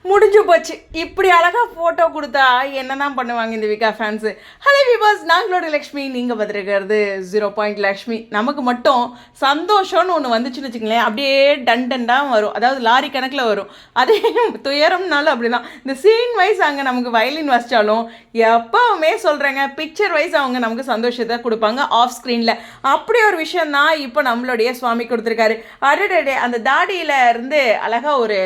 முடிஞ்சு போச்சு. இப்படி அழகாக ஃபோட்டோ கொடுத்தா என்ன தான் பண்ணுவாங்க இந்த விகா ஃபேன்ஸு. ஹலோ விவாஸ், நாங்களோட லக்ஷ்மி, நீங்கள் பார்த்துருக்கிறது 0 லக்ஷ்மி. நமக்கு மட்டும் சந்தோஷம்னு ஒன்று வந்துச்சுன்னு வச்சுங்களேன், அப்படியே டண்டாக வரும். அதாவது லாரி கணக்கில் வரும். அதே துயரம்னாலும் அப்படி தான். இந்த சீன் வைஸ் அங்கே நமக்கு வயலின் வாசித்தாலும் எப்போவுமே சொல்கிறேங்க, பிக்சர் வைஸ் அவங்க நமக்கு சந்தோஷத்தை கொடுப்பாங்க ஆஃப் ஸ்க்ரீனில். அப்படி ஒரு விஷயம் தான் இப்போ நம்மளுடைய சுவாமி கொடுத்துருக்காரு. அடடே, அந்த தாடியில் இருந்து அழகாக ஒரு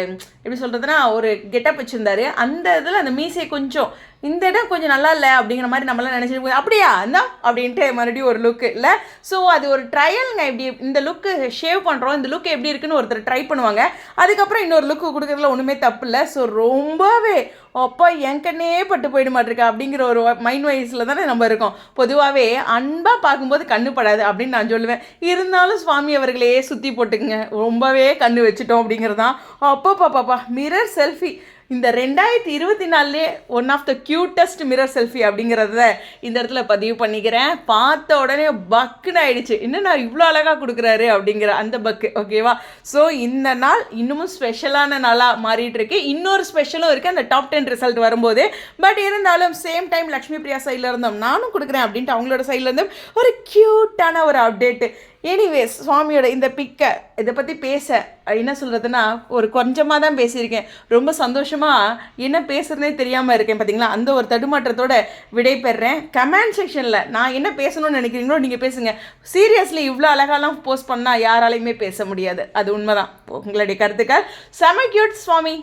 எப்படி சொல்கிறதுனா ஒரு கெட்டப் வச்சுருந்தாரு. அந்த இதில் அந்த மீசை கொஞ்சம் இந்த இடம் கொஞ்சம் நல்லா இல்லை அப்படிங்கிற மாதிரி நம்மளாம் நினச்சிட்டு அப்படியா இருந்தா அப்படின்ட்டு மறுபடியும் ஒரு லுக்கு இல்லை. ஸோ அது ஒரு ட்ரையலுங்க. இப்படி இந்த லுக்கு ஷேவ் பண்ணுறோம், இந்த லுக்கு எப்படி இருக்குன்னு ஒருத்தர் ட்ரை பண்ணுவாங்க. அதுக்கப்புறம் இன்னொரு லுக்கு கொடுக்குறதுல ஒன்றுமே தப்பு இல்லை. ஸோ ரொம்பவே அப்பா என்கண்ணே பட்டு போயிட மாட்டிருக்கா அப்படிங்கிற ஒரு மைண்ட் வைஸில் தானே நம்ம இருக்கோம். பொதுவாகவே அன்பாக பார்க்கும்போது கண்ணு படாது அப்படின்னு நான் சொல்லுவேன். இருந்தாலும் சுவாமி அவர்களே சுற்றி போட்டுக்குங்க, ரொம்பவே கண்ணு வச்சுட்டோம் அப்படிங்கிறதான். அப்போ பாப்பா மிரர் செல்ஃபி இந்த 2024 one of the cutest mirror selfie அப்படிங்கிறத இந்த இடத்துல பதிவு பண்ணிக்கிறேன். பார்த்த உடனே பக்குன்னு ஆயிடுச்சு, இன்னும் நான் இவ்வளோ அழகாக கொடுக்குறாரு அப்படிங்கிற அந்த பக்கு. ஓகேவா? ஸோ இந்த நாள் இன்னமும் ஸ்பெஷலான நாளாக மாறிட்டு இருக்கு. இன்னொரு ஸ்பெஷலும் இருக்குது அந்த டாப் 10 ரிசல்ட் வரும்போது. பட் இருந்தாலும் சேம் டைம் லக்ஷ்மி பிரியா சைடில் இருந்தோம், நானும் கொடுக்குறேன் அப்படின்ட்டு அவங்களோட சைடில் இருந்தும் ஒரு க்யூட்டான ஒரு அப்டேட்டு. எனிவேஸ், சுவாமியோட இந்த பிக்கை இதை பற்றி பேச என்ன சொல்கிறதுனா ஒரு கொஞ்சமாக தான் பேசியிருக்கேன். ரொம்ப சந்தோஷமாக என்ன பேசுகிறதே தெரியாமல் இருக்கேன். பார்த்தீங்களா, அந்த ஒரு தடுமாற்றத்தோட விடை பெறுறேன். கமெண்ட் செக்ஷனில் நான் என்ன பேசணும்னு நினைக்கிறீங்களோ நீங்கள் பேசுங்க. சீரியஸ்லி இவ்வளோ அழகாலாம் போஸ்ட் பண்ணால் யாராலையுமே பேச முடியாது, அது உண்மைதான். உங்களுடைய கருத்துக்கள் செம கியூட் சுவாமி.